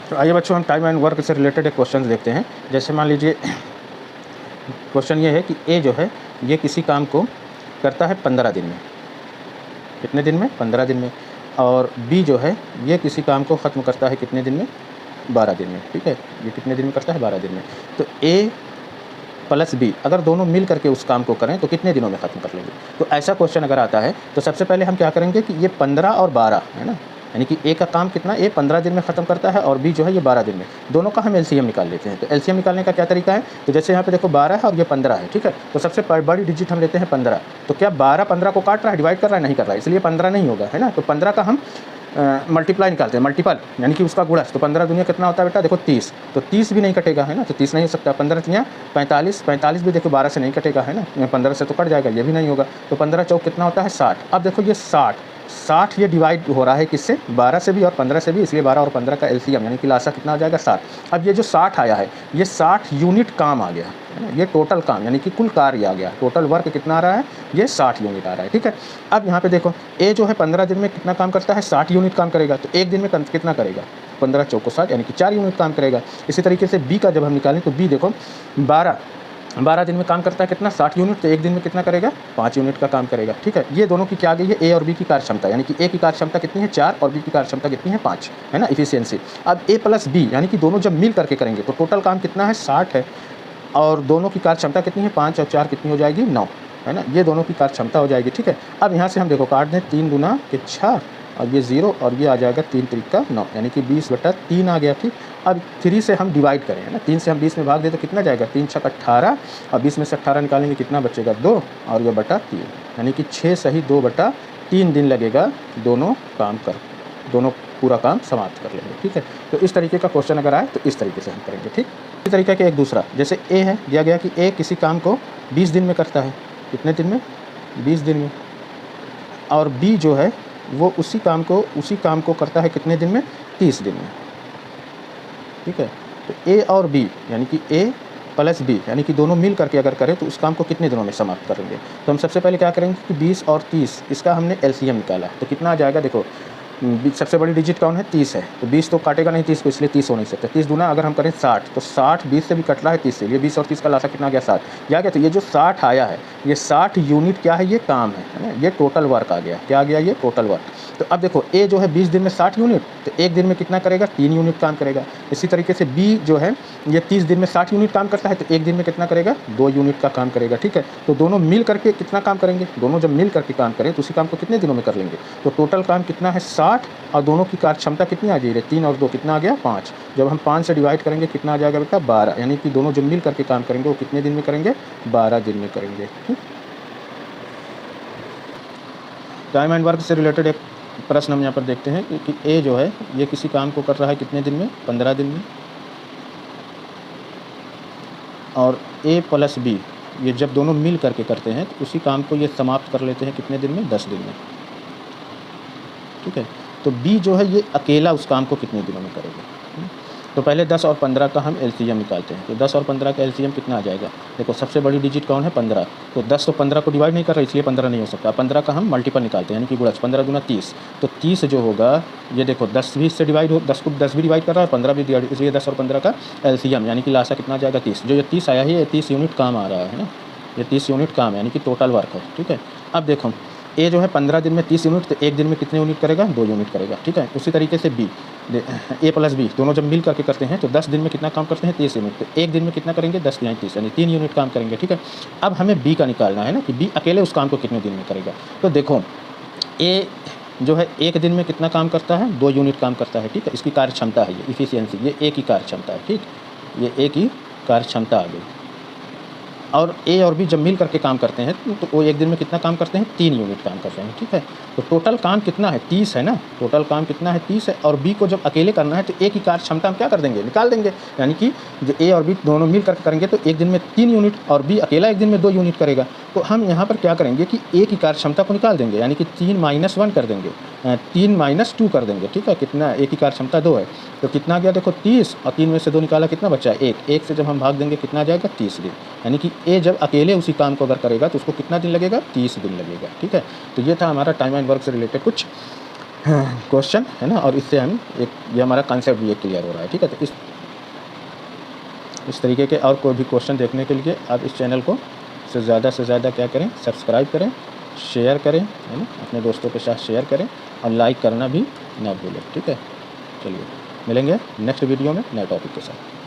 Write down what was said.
तो आइए बच्चों, हम टाइम एंड वर्क से रिलेटेड एक क्वेश्चन देखते हैं। जैसे मान लीजिए क्वेश्चन ये है कि ए जो है ये किसी काम को करता है 15 दिन में। कितने दिन में? 15 दिन में। और बी जो है ये किसी काम को ख़त्म करता है कितने दिन में? 12 दिन में। ठीक है, ये कितने दिन में करता है? 12 दिन में। तो ए प्लस बी अगर दोनों मिल करके उस काम को करें तो कितने दिनों में ख़त्म कर लेंगे? तो ऐसा क्वेश्चन अगर आता है तो सबसे पहले हम क्या करेंगे कि ये 15 और 12 है ना, यानी कि ए का काम कितना, ए 15 दिन में ख़त्म करता है और बी जो है ये 12 दिन में। दोनों का हम एलसीएम निकाल लेते हैं। तो एलसीएम निकालने का क्या तरीका है? तो जैसे यहाँ पे देखो 12 है और ये 15 है। ठीक है, तो सबसे बड़ी डिजिट हम लेते हैं 15। तो क्या 12 15 को काट रहा है, डिवाइड कर रहा है? नहीं कर रहा है, इसलिए 15 नहीं होगा, है ना। तो 15 का हम मल्टीप्लाई निकालते हैं, मल्टीपल यानी कि उसका गुणज। तो 15 दुनिया कितना होता है बेटा? देखो 30। तो 30 भी नहीं कटेगा, है ना। तो 30 नहीं हो सकता। 15 दुनिया 45, 45 भी देखो 12 से नहीं कटेगा, है ना। 15 से तो कट जाएगा, ये भी नहीं होगा। तो 15 चौक कितना होता है? 60। अब देखो ये 60 ये डिवाइड हो रहा है किससे? 12 से भी और 15 से भी, इसलिए 12 और 15 का एलसीएम यानी कि लासा कितना आ जाएगा? 60। अब ये जो 60 आया है ये 60 यूनिट काम आ गया, है ना। ये टोटल काम यानी कि कुल कार्य आ गया। टोटल वर्क कितना आ रहा है? ये 60 यूनिट आ रहा है। ठीक है, अब यहाँ पे देखो ए जो है 15 दिन में कितना काम करता है? 60 यूनिट काम करेगा। तो एक दिन में कितना करेगा? 15 चौको 60 यानी कि 4 यूनिट काम करेगा। इसी तरीके से बी का जब हम निकालें तो बी देखो 12 दिन में काम करता है कितना? 60 यूनिट। तो एक दिन में कितना करेगा? 5 यूनिट का काम करेगा। ठीक है, ये दोनों की क्या आ गई है? ए और बी की कार्य क्षमता, यानी कि ए की कार्य क्षमता कितनी है? 4 और बी की कार्य क्षमता कितनी है? 5, है ना, इफिशियंसी। अब ए प्लस बी यानी कि दोनों जब मिल करके करेंगे तो टोटल काम कितना है? 60 है। और दोनों की कार्य क्षमता कितनी है? 5 और 4 कितनी हो जाएगी? 9, है ना। ये दोनों की कार्य क्षमता हो जाएगी। ठीक है, अब यहाँ से हम देखो काट दें, 3 दूना के 6 और ये 0 और ये आ जाएगा 3 त्रिका 9 यानी कि 20/3 आ गया। ठीक, अब 3 से हम डिवाइड करें, है ना। 3 से हम 20 में भाग दें तो कितना जाएगा? 3 छक 18 और 20 में से 18 निकालेंगे कितना बचेगा? 2 और ये बटा 3 यानी कि 6 सही 2/3 दिन लगेगा दोनों काम कर, दोनों पूरा काम समाप्त कर लेंगे। ठीक है, तो इस तरीके का क्वेश्चन अगर आए तो इस तरीके से हम करेंगे। ठीक, इसी तरीके का एक दूसरा, जैसे ए है, दिया गया कि ए किसी काम को 20 दिन में करता है। कितने दिन में? 20 दिन में। और बी जो है वो उसी काम को करता है कितने दिन में? 30 दिन में। ठीक है, तो ए और बी यानी कि ए प्लस बी यानी कि दोनों मिल करके अगर करें तो उस काम को कितने दिनों में समाप्त करेंगे? तो हम सबसे पहले क्या करेंगे कि 20 और 30 इसका हमने एलसीएम निकाला तो कितना आ जाएगा? देखो सबसे बड़ी डिजिट कौन है? 30 है। तो 20 तो काटेगा नहीं 30 को, इसलिए 30 हो नहीं सकता। 30 दूना अगर हम करें 60 तो 60 20 से भी कट रहा है 30 से, ये 20 और 30 का लासा कितना आ गया? 60 क्या गया? तो ये जो 60 आया है ये 60 यूनिट क्या है? ये काम है ना, ये टोटल वर्क आ गया। क्या आ गया? ये टोटल वर्क। तो अब देखो ए जो है 20 दिन में 60 यूनिट, तो एक दिन में कितना करेगा? 3 यूनिट काम करेगा। इसी तरीके से बी जो है ये 30 दिन में 60 यूनिट काम करता है, तो एक दिन में कितना करेगा? 2 यूनिट का काम करेगा। ठीक है, तो दोनों मिल करके कितना काम करेंगे? दोनों जब मिल करके काम करें तो उसी काम को कितने दिनों में कर लेंगे? तो टोटल काम कितना है? 60 और दोनों की कार्य क्षमता कितनी आ जाएगी? 3 और 2 कितना आ गया? 5। जब हम 5 से डिवाइड करेंगे कितना आ जाएगा बेटा? 12 यानी कि दोनों जब मिल करके काम करेंगे वो कितने दिन में करेंगे? 12 दिन में करेंगे। टाइम एंड वर्क से रिलेटेड एक प्रश्न हम यहाँ पर देखते हैं कि ए जो है ये किसी काम को कर रहा है कितने दिन में? 15 दिन में। और ए प्लस बी ये जब दोनों मिल करके करते हैं तो उसी काम को ये समाप्त कर लेते हैं कितने दिन में? 10 दिन में। ठीक है, तो बी जो है ये अकेला उस काम को कितने दिनों में करेगा? तो पहले 10 और 15 का हम एलसीएम निकालते हैं। तो 10 और 15 का एलसीएम कितना आ जाएगा? देखो सबसे बड़ी डिजिट कौन है? 15। तो 10 तो 15 को डिवाइड नहीं कर रहा इसलिए 15 नहीं हो सकता। 15 का हम मल्टीपल निकालते हैं यानी कि गुणज, 15 दूना 30। तो 30 जो होगा ये देखो 10 भी इससे डिवाइड हो, 10 को 10 भी डिवाइड कर रहा है, 15 भी डिवाइड, इसलिए 10 और 15 का एलसीएम यानी कि लासा कितना आ जाएगा? 30। जो ये 30 आया है ये 30 यूनिट काम आ रहा है ना, ये 30 यूनिट काम है यानी कि टोटल वर्क है। ठीक है, अब देखो ए जो है 15 दिन में 30 यूनिट, तो एक दिन में कितने यूनिट करेगा? 2 यूनिट करेगा। ठीक है, उसी तरीके से बी ए प्लस बी दोनों जब मिल करके करते हैं तो 10 दिन में कितना काम करते हैं? 30 यूनिट। तो एक दिन में कितना करेंगे? 10 या 30 यानी 3 यूनिट काम करेंगे। ठीक है, अब हमें बी का निकालना है ना कि बी अकेले उस काम को कितने दिन में करेगा। तो देखो ए जो है एक दिन में कितना काम करता है? 2 यूनिट काम करता है। ठीक है, इसकी कार्य क्षमता है ये इफिशियंसी, ये ए की कार्य क्षमता है। ठीक, ये ए की कार्य क्षमता आ गई। और ए और बी जब मिल करके काम करते हैं तो वो एक दिन में कितना काम करते हैं? 3 यूनिट काम करते हैं। ठीक है, तो टोटल काम कितना है? 30 है ना, टोटल काम कितना है? 30 है। और बी को जब अकेले करना है तो ए की कार्य क्षमता हम क्या कर देंगे? निकाल देंगे। यानी कि जो ए और बी दोनों मिल करके करेंगे तो एक दिन में 3 यूनिट और बी अकेला एक दिन में 2 यूनिट करेगा। तो हम यहाँ पर क्या करेंगे कि ए की कार्य क्षमता को निकाल देंगे यानी कि 3 - 1 कर देंगे, 3 - 2 कर देंगे। ठीक है, कितना? ए की कार्य क्षमता 2 है तो कितना गया? देखो 30 और 3 में से 2 निकाला कितना बचा? 1। 1 से जब हम भाग देंगे कितना आ जाएगा? 30 दिन। यानी कि ए जब अकेले उसी काम को अगर करेगा तो उसको कितना दिन लगेगा? 30 दिन लगेगा। ठीक है, तो ये था हमारा टाइम एंड वर्क से रिलेटेड कुछ क्वेश्चन है ना, और इससे हम एक ये हमारा कॉन्सेप्ट भी क्लियर हो रहा है। ठीक है, तो इस तरीके के और कोई भी क्वेश्चन देखने के लिए आप इस चैनल को से ज़्यादा क्या करें, सब्सक्राइब करें, शेयर करें, है ना, अपने दोस्तों के साथ शेयर करें और लाइक करना भी ना भूलें। ठीक है, चलिए मिलेंगे नेक्स्ट वीडियो में नए टॉपिक के साथ।